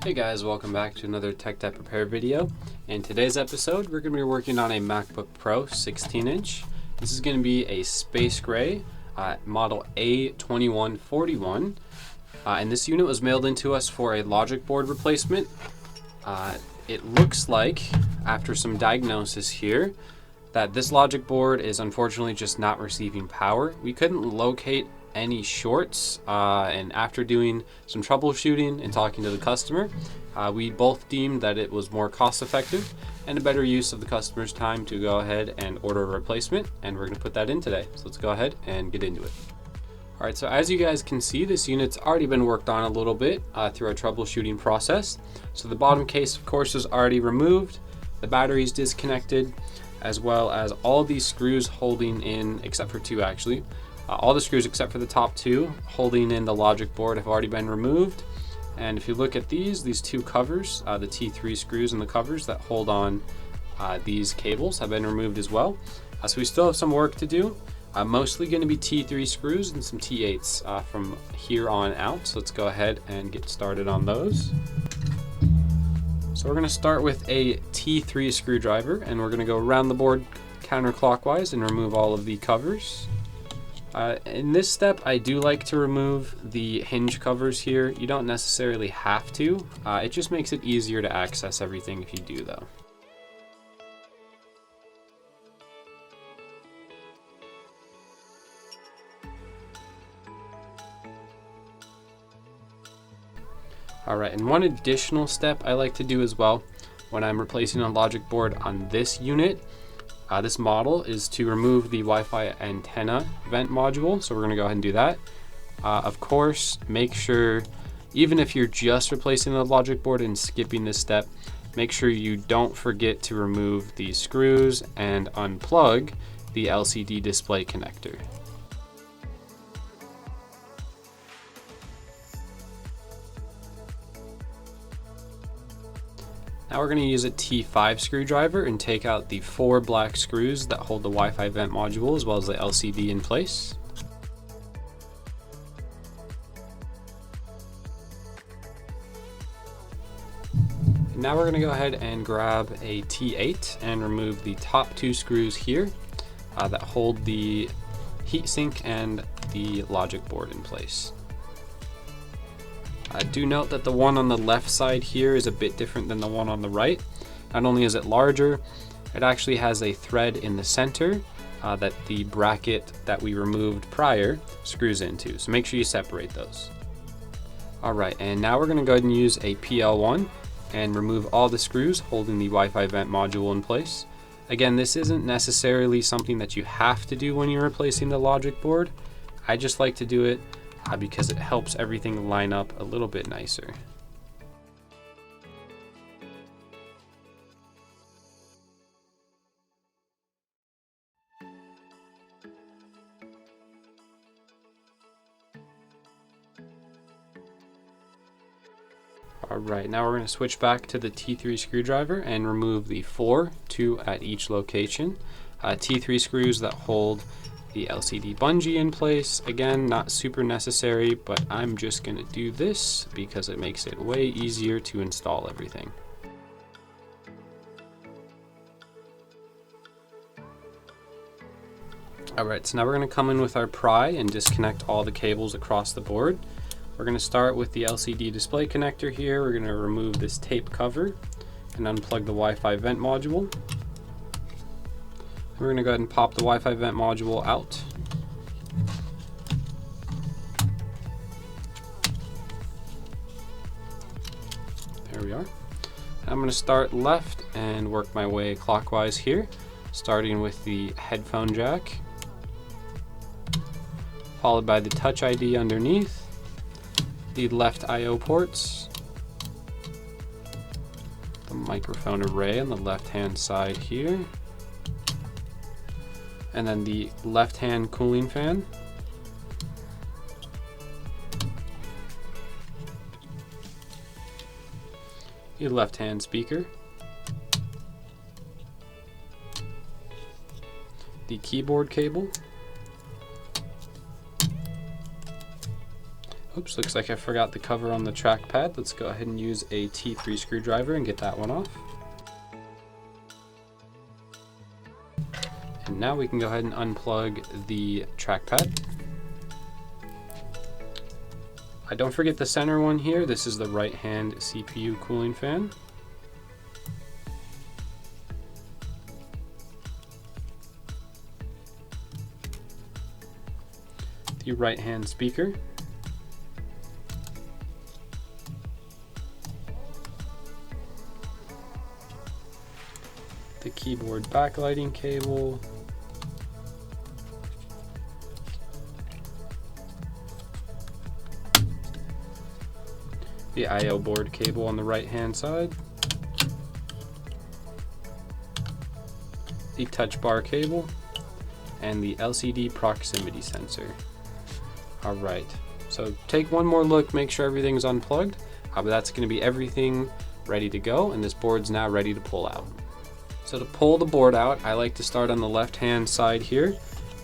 Hey guys, welcome back to another Tekdep repair video. In today's episode, we're going to be working on a MacBook Pro 16-inch. This is going to be a space gray model A2141. And this unit was mailed into us for a logic board replacement. It looks like, after some diagnosis here, that this logic board is unfortunately just not receiving power. We couldn't locate any shorts, and after doing some troubleshooting and talking to the customer, we both deemed that it was more cost effective and a better use of the customer's time to go ahead and order a replacement, and we're going to put that in today. So let's go ahead and get into it. Alright, so as you guys can see, this unit's already been worked on a little bit through our troubleshooting process. So the bottom case, of course, is already removed, the battery's disconnected, as well as all these screws holding in, except for two actually, all the screws except for the top two holding in the logic board have already been removed. And if you look at these two covers, the T3 screws and the covers that hold on these cables have been removed as well. So we still have some work to do. Mostly going to be T3 screws and some T8s from here on out. So let's go ahead and get started on those. So we're going to start with a T3 screwdriver, and we're going to go around the board counterclockwise and remove all of the covers. In this step, I do like to remove the hinge covers here. You don't necessarily have to. It just makes it easier to access everything if you do, though. Alright, and one additional step I like to do as well when I'm replacing a logic board on this unit, this model, is to remove the Wi-Fi antenna vent module. So we're going to go ahead and do that. Of course, make sure, even if you're just replacing the logic board and skipping this step, make sure you don't forget to remove the screws and unplug the LCD display connector. Now we're going to use a T5 screwdriver and take out the 4 black screws that hold the Wi-Fi vent module as well as the LCD in place. And now we're going to go ahead and grab a T8 and remove the top 2 screws here that hold the heatsink and the logic board in place. Do note that the one on the left side here is a bit different than the one on the right. Not only is it larger, it actually has a thread in the center that the bracket that we removed prior screws into. So make sure you separate those. Alright, and now we're going to go ahead and use a PL1 and remove all the screws holding the Wi-Fi vent module in place. Again, this isn't necessarily something that you have to do when you're replacing the logic board. I just like to do it because it helps everything line up a little bit nicer. Alright, now we're going to switch back to the T3 screwdriver and remove the 4, 2 at each location. T3 screws that hold the LCD bungee in place. Again, not super necessary, but I'm just going to do this because it makes it way easier to install everything. Alright, so now we're going to come in with our pry and disconnect all the cables across the board. We're going to start with the LCD display connector here. We're going to remove this tape cover and unplug the Wi-Fi vent module. We're going to go ahead and pop the Wi-Fi vent module out. There we are. I'm going to start left and work my way clockwise here, starting with the headphone jack, followed by the Touch ID underneath, the left I/O ports, the microphone array on the left-hand side here, and then the left-hand cooling fan, the left-hand speaker, the keyboard cable, Oops, looks like I forgot the cover on the trackpad. Let's go ahead and use a T3 screwdriver and get that one off. And now we can go ahead and unplug the trackpad. Don't forget the center one here. This is the right-hand CPU cooling fan. The right-hand speaker. The keyboard backlighting cable. The I/O board cable on the right-hand side. The touch bar cable. And the LCD proximity sensor. All right, so take one more look, make sure everything's unplugged. But that's gonna be everything ready to go, and this board's now ready to pull out. So to pull the board out, I like to start on the left-hand side here.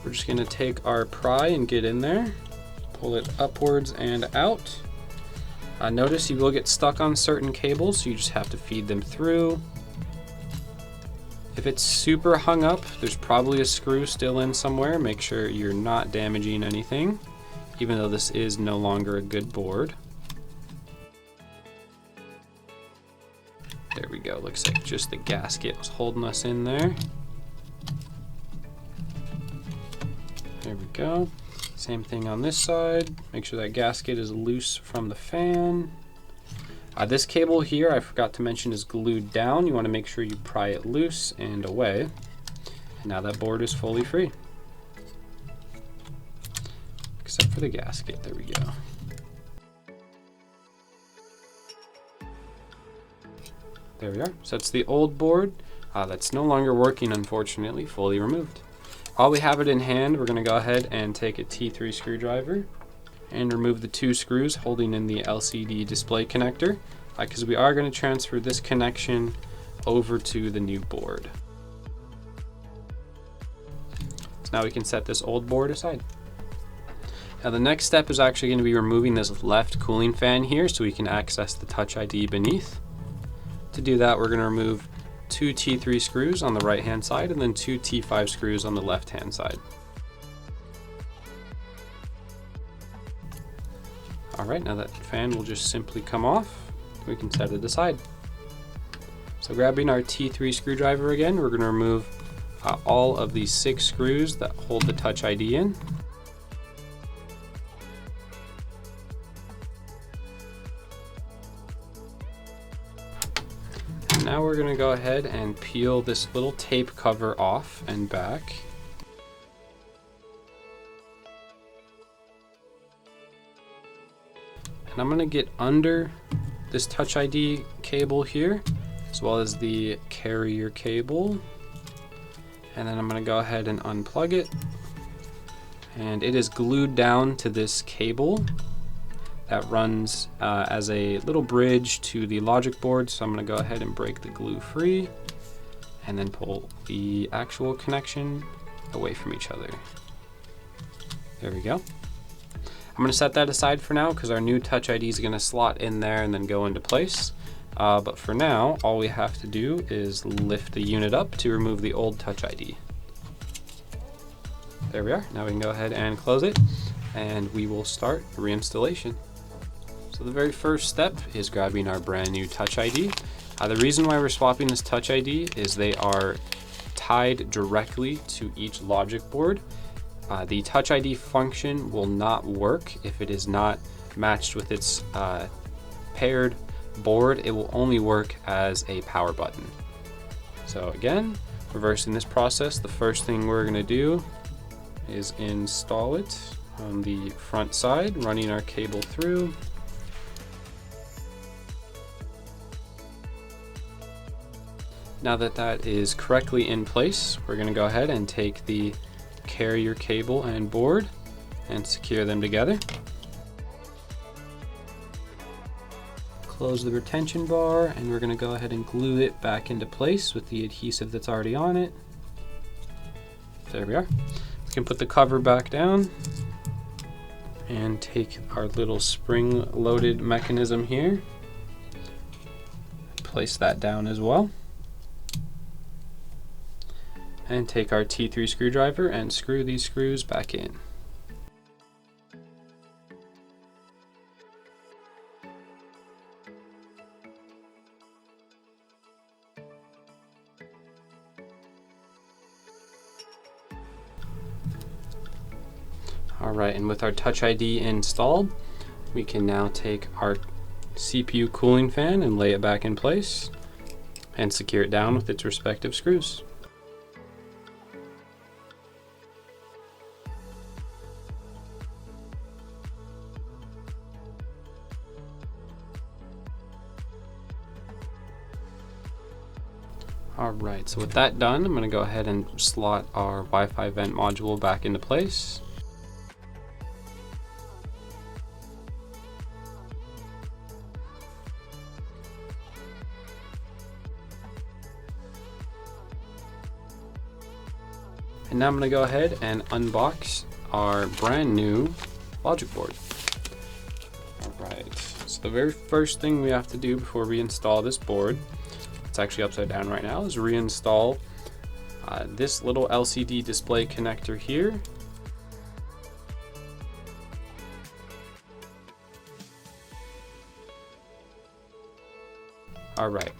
We're just gonna take our pry and get in there, pull it upwards and out. Notice you will get stuck on certain cables, so you just have to feed them through. If it's super hung up, there's probably a screw still in somewhere. Make sure you're not damaging anything, even though this is no longer a good board. There we go, looks like just the gasket was holding us in there. There we go. Same thing on this side. Make sure that gasket is loose from the fan. This cable here, I forgot to mention, is glued down. You want to make sure you pry it loose and away. And now that board is fully free. Except for the gasket, there we go. There we are. So it's the old board that's no longer working, unfortunately, fully removed. While we have it in hand, we're going to go ahead and take a T3 screwdriver and remove the 2 screws holding in the LCD display connector, because we are going to transfer this connection over to the new board. So now we can set this old board aside. Now the next step is actually going to be removing this left cooling fan here so we can access the Touch ID beneath. To do that, we're going to remove 2 T3 screws on the right hand side and then 2 T5 screws on the left hand side. Alright, now that fan will just simply come off. We can set it aside. So grabbing our T3 screwdriver again, we're going to remove all of these 6 screws that hold the Touch ID in. Now we're going to go ahead and peel this little tape cover off and back. And I'm going to get under this Touch ID cable here, as well as the carrier cable. And then I'm going to go ahead and unplug it. And it is glued down to this cable that runs as a little bridge to the logic board. So I'm going to go ahead and break the glue free and then pull the actual connection away from each other. There we go. I'm going to set that aside for now because our new Touch ID is going to slot in there and then go into place. But for now, all we have to do is lift the unit up to remove the old Touch ID. There we are. Now we can go ahead and close it and we will start reinstallation. So the very first step is grabbing our brand new Touch ID. The reason why we're swapping this Touch ID is they are tied directly to each logic board. The Touch ID function will not work if it is not matched with its paired board. It will only work as a power button. So again, reversing this process, the first thing we're going to do is install it on the front side, running our cable through. Now that that is correctly in place, we're going to go ahead and take the carrier cable and board and secure them together. Close the retention bar and we're going to go ahead and glue it back into place with the adhesive that's already on it. There we are. We can put the cover back down And take our little spring-loaded mechanism here, place that down as well, and take our T3 screwdriver and screw these screws back in. Alright, and with our Touch ID installed, we can now take our CPU cooling fan and lay it back in place and secure it down with its respective screws. Alright, so with that done, I'm going to go ahead and slot our Wi-Fi vent module back into place. And now I'm going to go ahead and unbox our brand new logic board. Alright, so the very first thing we have to do before we install this board, it's actually upside down right now, is reinstall this little LCD display connector here. Alright,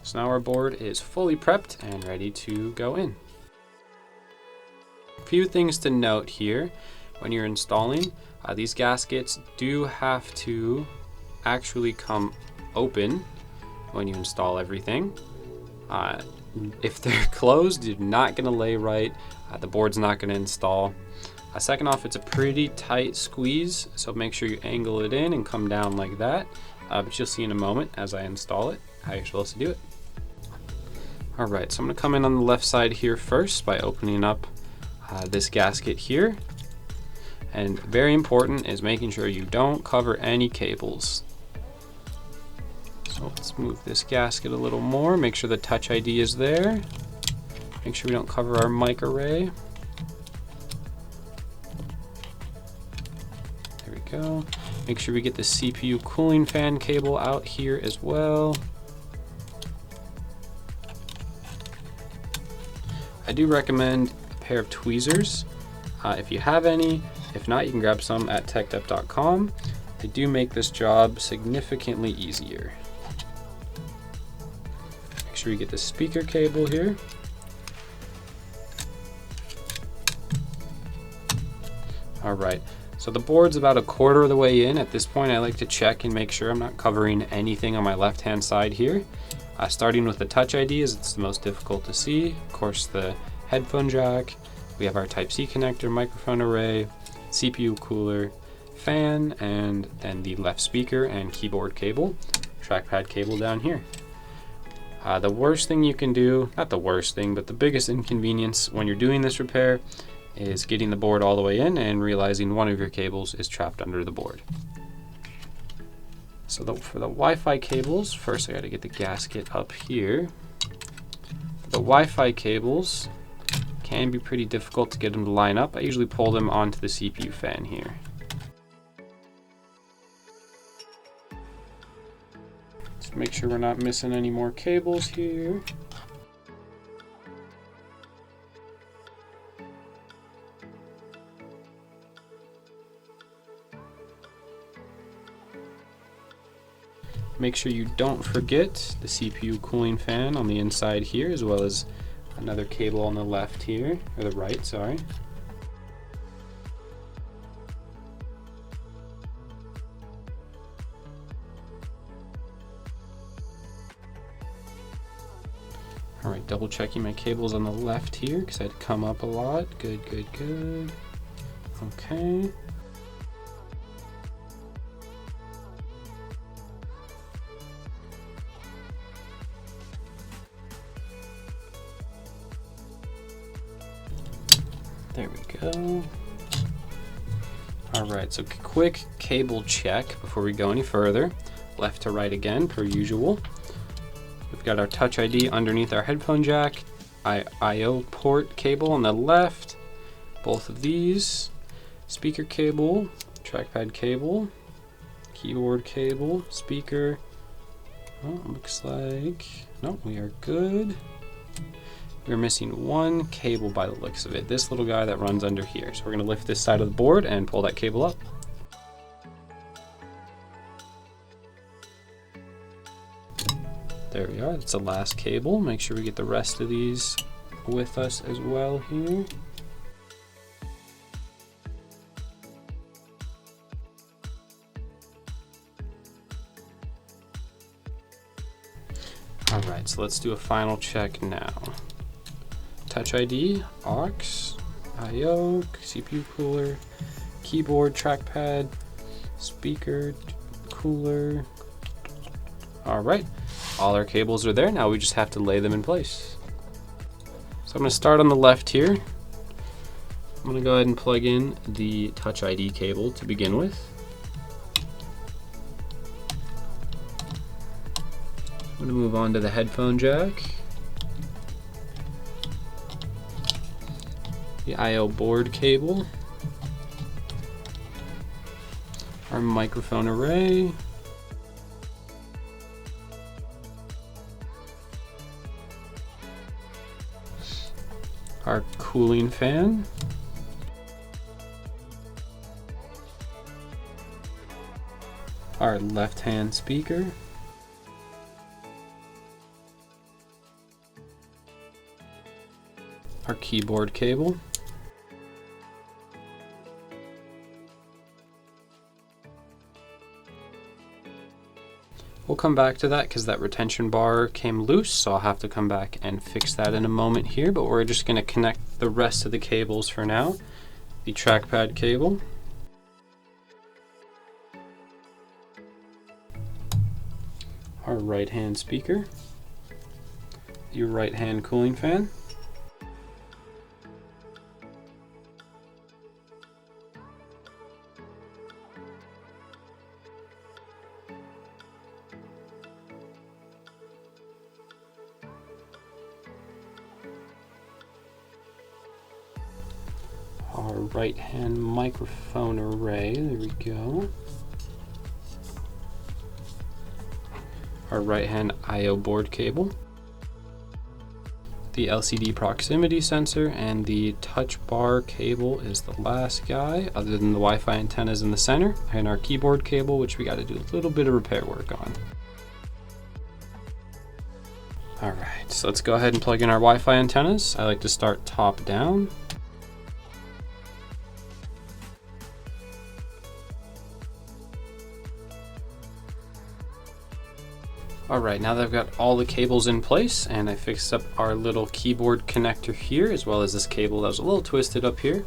so now our board is fully prepped and ready to go in. A few things to note here when you're installing. These gaskets do have to actually come open when you install everything. If they're closed, you're not going to lay right. The board's not going to install. Second off, it's a pretty tight squeeze, so make sure you angle it in and come down like that. But you'll see in a moment as I install it how you're supposed to do it. Alright, so I'm going to come in on the left side here first by opening up this gasket here. And very important is making sure you don't cover any cables. So let's move this gasket a little more, make sure the Touch ID is there. Make sure we don't cover our mic array. There we go. Make sure we get the CPU cooling fan cable out here as well. I do recommend a pair of tweezers if you have any. If not, you can grab some at Tekdep.com. They do make this job significantly easier. Make sure you get the speaker cable here. Alright, so the board's about a quarter of the way in. At this point, I like to check and make sure I'm not covering anything on my left-hand side here. Starting with the Touch ID, as it's the most difficult to see. Of course, the headphone jack. We have our Type-C connector, microphone array, CPU cooler, fan, and then the left speaker and keyboard cable, trackpad cable down here. The worst thing you can do, not the worst thing, but the biggest inconvenience when you're doing this repair is getting the board all the way in and realizing one of your cables is trapped under the board. So for the Wi-Fi cables, first I got to get the gasket up here. For the Wi-Fi cables, can be pretty difficult to get them to line up. I usually pull them onto the CPU fan here. Let's make sure we're not missing any more cables here. Make sure you don't forget the CPU cooling fan on the inside here, as well as another cable on the left here, or the right, sorry. Alright, double checking my cables on the left here, because I'd come up a lot. Good, good, good. Okay. There we go. Alright, so quick cable check before we go any further. Left to right again, per usual. We've got our Touch ID underneath our headphone jack, I/O port cable on the left, both of these, speaker cable, trackpad cable, keyboard cable, speaker. Oh, looks like, no, we are good. We're missing one cable by the looks of it. This little guy that runs under here. So we're gonna lift this side of the board and pull that cable up. There we are, that's the last cable. Make sure we get the rest of these with us as well here. All right, so let's do a final check now. Touch ID, aux, I/O, CPU cooler, keyboard, trackpad, speaker, cooler. All right, all our cables are there. Now we just have to lay them in place. So I'm gonna start on the left here. I'm gonna go ahead and plug in the Touch ID cable to begin with. I'm gonna move on to the headphone jack, the I/O board cable, our microphone array, our cooling fan, our left-hand speaker, our keyboard cable, we'll come back to that because that retention bar came loose, so I'll have to come back and fix that in a moment here, but we're just going to connect the rest of the cables for now. The trackpad cable, our right-hand speaker, your right-hand cooling fan, our right-hand microphone array, there we go, our right-hand I/O board cable, the LCD proximity sensor, and the touch bar cable is the last guy, other than the Wi-Fi antennas in the center, and our keyboard cable, which we got to do a little bit of repair work on. All right, so let's go ahead and plug in our Wi-Fi antennas. I like to start top down. Alright, now that I've got all the cables in place and I fixed up our little keyboard connector here, as well as this cable that was a little twisted up here,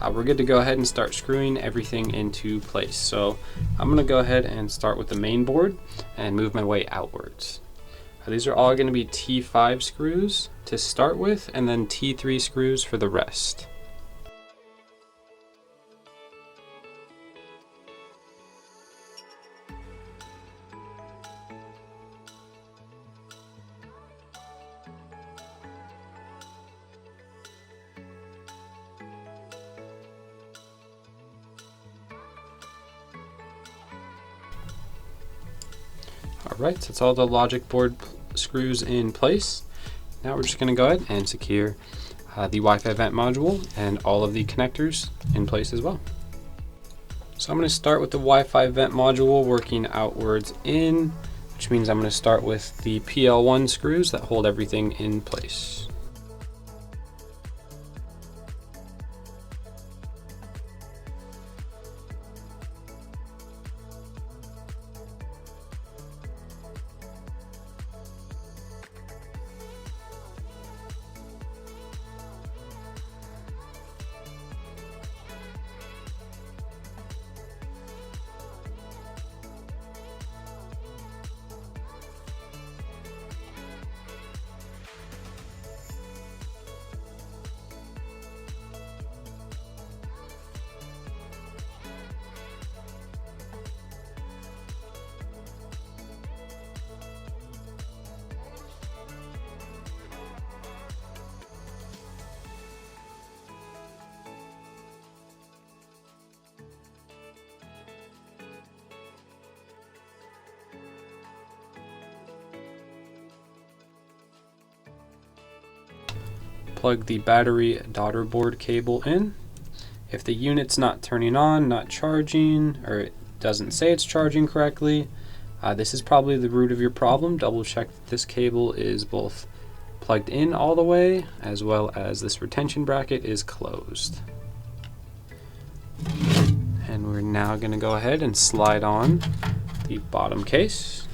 we're good to go ahead and start screwing everything into place. So I'm going to go ahead and start with the main board and move my way outwards. These are all going to be T5 screws to start with, and then T3 screws for the rest. Alright, so that's all the logic board screws in place. Now we're just going to go ahead and secure the Wi-Fi vent module and all of the connectors in place as well. So I'm going to start with the Wi-Fi vent module working outwards in, which means I'm going to start with the PL1 screws that hold everything in place. plug the battery daughter board cable in. If the unit's not turning on, not charging, or it doesn't say it's charging correctly, this is probably the root of your problem. Double check that this cable is both plugged in all the way as well as this retention bracket is closed. And we're now going to go ahead and slide on the bottom case.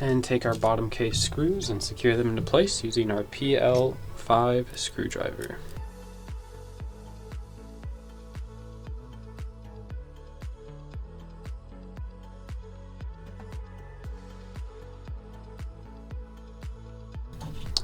And take our bottom case screws and secure them into place using our PL5 screwdriver.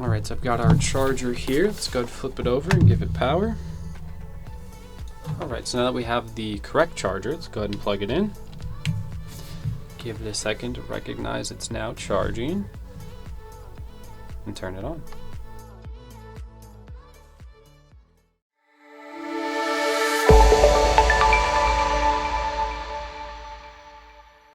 Alright, so I've got our charger here. Let's go ahead and flip it over and give it power. Alright, so now that we have the correct charger, let's go ahead and plug it in. Give it a second to recognize it's now charging and turn it on.